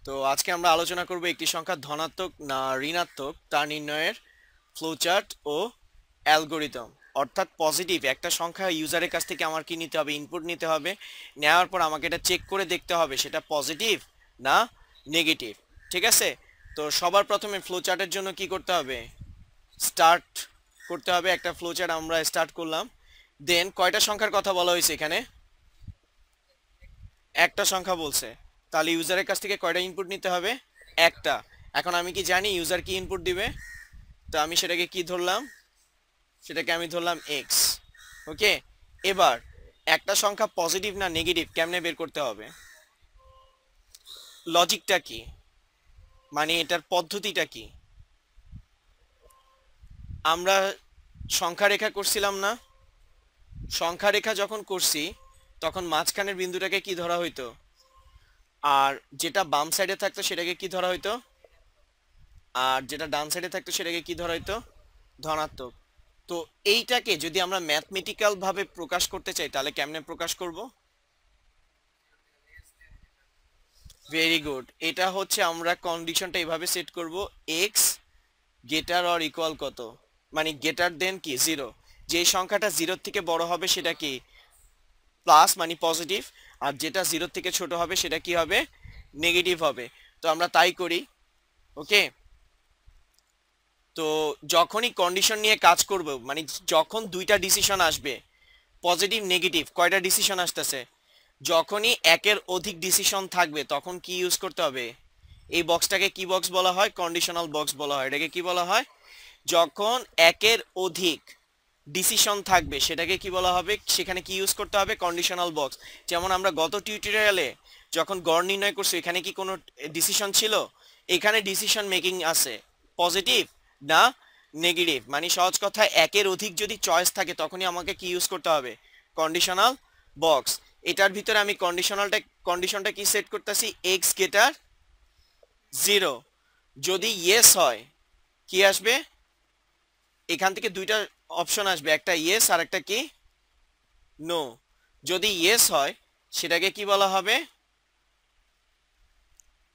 তো আজকে আমরা আলোচনা করব একটি সংখ্যা ধনাত্মক না ঋণাত্মক তা নির্ণয়ের ফ্লোচার্ট ও অ্যালগোরিদম। অর্থাৎ পজিটিভ একটা সংখ্যা ইউজারের কাছ থেকে আমার কি নিতে হবে, ইনপুট নিতে হবে। নেওয়ার পর আমাকে এটা চেক করে দেখতে হবে সেটা পজিটিভ না নেগেটিভ। ঠিক আছে, তো সবার প্রথমে ফ্লোচার্টের জন্য কি করতে হবে, স্টার্ট করতে হবে। একটা ফ্লোচার্ট আমরা স্টার্ট করলাম। দেন কয়টা সংখ্যার কথা বলা হয়েছে এখানে? একটা সংখ্যা বলছে, তাহলে ইউজারের কাছ থেকে কয়টা ইনপুট নিতে হবে? একটা। এখন আমি কি জানি ইউজার কি ইনপুট দিবে? তো আমি সেটাকে কি ধরলাম, সেটাকে আমি ধরলাম এক্স। ওকে, এবার একটা সংখ্যা পজিটিভ না নেগেটিভ কেমনে বের করতে হবে, লজিকটা কি, মানে এটার পদ্ধতিটা কি? আমরা সংখ্যা রেখা করছিলাম না? সংখ্যা রেখা যখন করছি তখন মাঝখানের বিন্দুটাকে কি ধরা হইতো, আর যেটা বাম সাইডে থাকতো সেটাকে কি ধরা হইতো, আর যেটা ডান সাইডে থাকতো সেটাকে কি ধরা হইতো, ধনাত্মক। তো এইটাকে যদি আমরা ম্যাথমেটিক্যাল ভাবে প্রকাশ করতে চাই তাহলে কেমনে প্রকাশ করব? ভেরি গুড, এটা হচ্ছে আমরা কন্ডিশনটা এভাবে সেট করব, এক্স গ্রেটার অর ইকুয়াল কত, মানে গ্রেটার দেন কি জিরো। যে সংখ্যাটা জিরোর থেকে বড় হবে সেটা কি প্লাস মানে পজিটিভ, আর যেটা জিরোর থেকে ছোট হবে সেটা কি হবে, নেগেটিভ হবে। তো আমরা তাই করি। ওকে, তো যখনই কন্ডিশন নিয়ে কাজ করব, মানে যখন দুইটা ডিসিশন আসবে, পজিটিভ নেগেটিভ কয়টা ডিসিশন আসতেছে, যখনই একের অধিক ডিসিশন থাকবে তখন কি ইউজ করতে হবে, এই বক্সটাকে কি বক্স বলা হয়, কন্ডিশনাল বক্স বলা হয়। এটাকে কি বলা হয়, যখন একের অধিক ডিসিশন থাকবে সেটাকে কি বলা হবে, সেখানে কি ইউজ করতে হবে, কন্ডিশনাল বক্স। যেমন আমরা গত টিউটোরিয়ালে যখন গড় নির্ণয় করছি এখানে কি কোনো ডিসিশন ছিল? এখানে ডিসিশন মেকিং আছে, পজিটিভ না নেগেটিভ, মানে সহজ কথায় একের অধিক যদি চয়েস থাকে তখনই আমাকে কি ইউজ করতে হবে, কন্ডিশনাল বক্স। এটার ভিতরে আমি কন্ডিশনটা কি সেট করতেছি, এক্স গ্রেটার জিরো। যদি ইয়েস হয় কি আসবে, এখান থেকে দুইটা অপশন আসবে, একটা ইয়েস আর একটা কি নো। যদি ইয়েস হয় সেটাকে কি বলা হবে,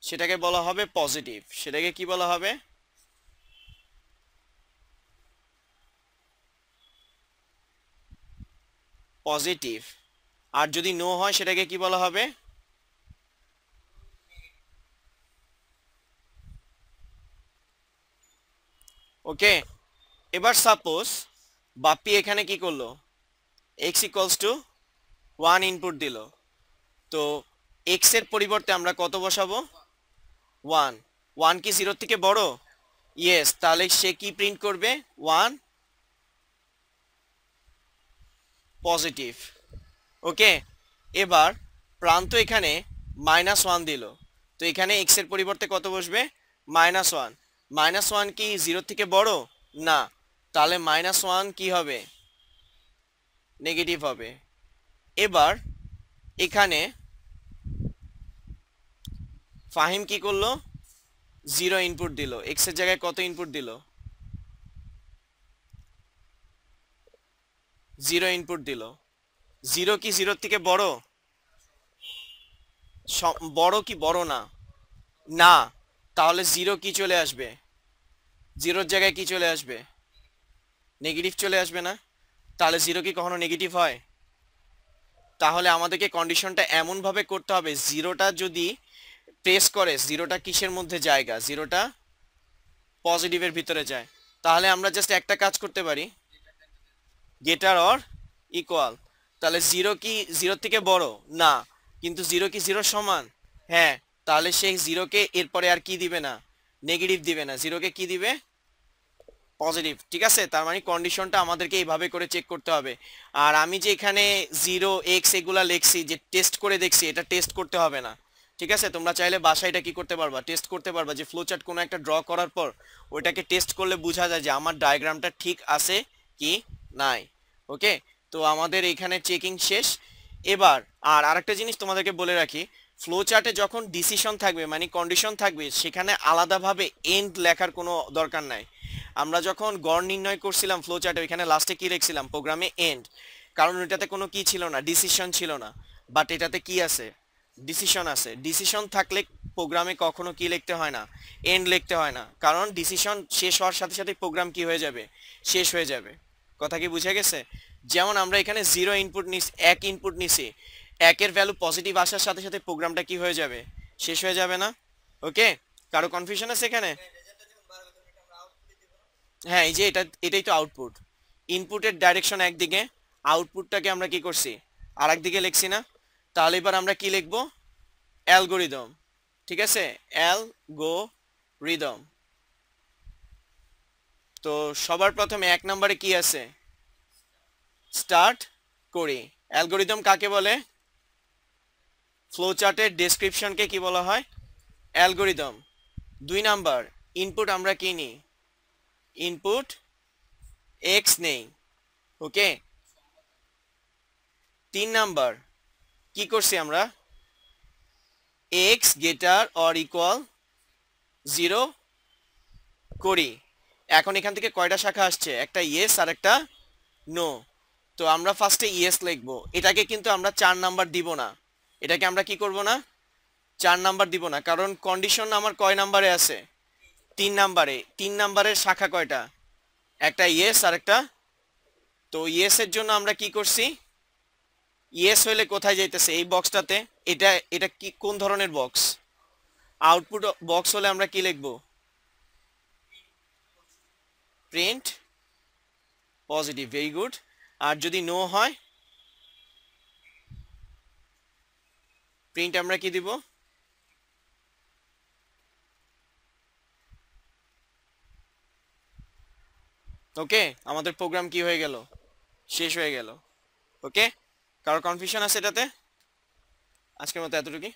সেটাকে বলা হবে পজিটিভ, সেটাকে কি বলা হবে, পজিটিভ। আর যদি নো হয় সেটাকে কি বলা হবে, ওকে। এবার সাপোজ বাপ্পি এখানে কি করলো, x equals to one input দিল। তো এক্স এর পরিবর্তে আমরা কত বসাবো, ওয়ান। ওয়ান কি জিরোর থেকে বড়? ইয়েস, তাহলে সে কি প্রিন্ট করবে, ওয়ান পজিটিভ। ওকে, এবার প্রান্ত এখানে মাইনাস ওয়ান দিল, তো এখানে এক্স এর পরিবর্তে কত বসবে, মাইনাস ওয়ান। মাইনাস ওয়ান কি জিরোর থেকে বড়? না, তাহলে মাইনাস ওয়ান কি হবে, নেগেটিভ হবে। এবার এখানে ফাহিম কি করলো, জিরো ইনপুট দিল, এক্স এর জায়গায় কত ইনপুট দিল, জিরো ইনপুট দিল। জিরো কি জিরোর থেকে বড়? বড় কি বড় না? না, তাহলে জিরো কি চলে আসবে, জিরোর জায়গায় কি চলে আসবে, নেগেটিভ চলে আসবে না? তাহলে জিরো কি কখনো নেগেটিভ হয়? তাহলে আমাদেরকে কন্ডিশনটা এমন ভাবে করতে হবে, জিরোটা যদি প্রেস করে, জিরোটা কিসের মধ্যে জায়গা, জিরোটা পজিটিভের ভিতরে যায়। তাহলে আমরা জাস্ট একটা কাজ করতে পারি, গ্রেটার অর ইকুয়াল। তাহলে জিরো কি জিরোর থেকে বড়? না, কিন্তু জিরো কি জিরোর সমান? হ্যাঁ, তাহলে সেই জিরোকে এরপরে আর কি দিবে না, নেগেটিভ দিবে না, জিরোকে কি দিবে, পজিটিভ। ঠিক আছে, তার মানে কন্ডিশনটা আমাদেরকে এইভাবে করে চেক করতে হবে। আর আমি যে এখানে জিরো এক্স এগুলা লিখছি যে টেস্ট করে দেখছি, এটা টেস্ট করতে হবে না। ঠিক আছে, তোমরা চাইলে বাসায় এটা কি করতে পারবা, টেস্ট করতে পারবা, যে ফ্লো চার্ট কোনো একটা ড্র করার পর ওইটাকে টেস্ট করলে বোঝা যায় যে আমার ডায়াগ্রামটা ঠিক আছে কি নাই। ওকে, তো আমাদের এখানে চেকিং শেষ। এবার আর আরেকটা জিনিস তোমাদেরকে বলে রাখি, ফ্লো চার্টে যখন ডিসিশন থাকবে মানে কন্ডিশন থাকবে সেখানে আলাদাভাবে এন্ড লেখার কোনো দরকার নাই। আমরা যখন গড় নির্ণয় করছিলাম ফ্লো চার্টে ওইখানে লাস্টে কি লিখছিলাম, প্রোগ্রামে এন্ড, কারণ এটাতে কোনো কি ছিল না, ডিসিশন ছিল না। বাট এটাতে কি আছে, ডিসিশন আছে, ডিসিশন থাকলে প্রোগ্রামে কখনো কি লিখতে হয় না, এন্ড লিখতে হয় না, কারণ ডিসিশন শেষ হওয়ার সাথে সাথে প্রোগ্রাম কি হয়ে যাবে, শেষ হয়ে যাবে। কথা কি বুঝে গেছে? যেমন আমরা এখানে 0 ইনপুট নিছি, 1 ইনপুট নিছি, 1 এর ভ্যালু পজিটিভ আসার সাথে সাথে প্রোগ্রামটা কি হয়ে যাবে, শেষ হয়ে যাবে না? ওকে, কারো কনফিউশন আছে এখানে? হ্যাঁ, এই যে এটাই তো আউটপুট। ইনপুটের ডাইরেকশন একদিকে, আউটপুটটাকে আমরা কি করছি, আর একদিকে লিখছি না? তাহলে এবার আমরা কি লিখবো, অ্যালগোরিদম। ঠিক আছে, অ্যালগোরিদম। তো সবার প্রথমে 1 নম্বরে কি আছে, স্টার্ট করি। অ্যালগোরিদম কাকে বলে? ফ্লো চার্টের ডেসক্রিপশনকে কি বলা হয়, অ্যালগোরিদম। 2 নাম্বার, ইনপুট আমরা কি নিই, ইনপুট এক্স নেই। ওকে। 3 নাম্বার, কি করছি আমরা, এক্স গ্রেটার অর ইকুয়াল 0 করি। এখন এখান থেকে কয়টা শাখা আসছে, একটা ইয়েস আর একটা নো। তো আমরা ফার্স্টে ইয়েস লিখবো, এটাকে কিন্তু আমরা 4 নাম্বার দিব না, এটাকে আমরা কি করব না, 4 নাম্বার দিব না, কারণ কন্ডিশন আমার কয় নাম্বারে আছে, 3 নাম্বারে। 3 নাম্বারের শাখা কয়টা, একটা ইয়েস আর একটা, তো ইয়েস এর জন্য আমরা কি করছি, ইয়েস হইলে কোথায় যাইতেছে, এই বক্সটাতে। এটা এটা কি কোন ধরনের বক্স, আউটপুট বক্স হলে আমরা কি লিখবো, প্রিন্ট পজিটিভ, ভেরি গুড। আর যদি নো হয়, প্রিন্ট আমরা কি দিব, ওকে। আমাদের প্রোগ্রাম কি হয়ে গেল, শেষ হয়ে গেল। ওকে, কারো কনফিউশন আছে এটাতে? আজকের মতো এতটুকুই।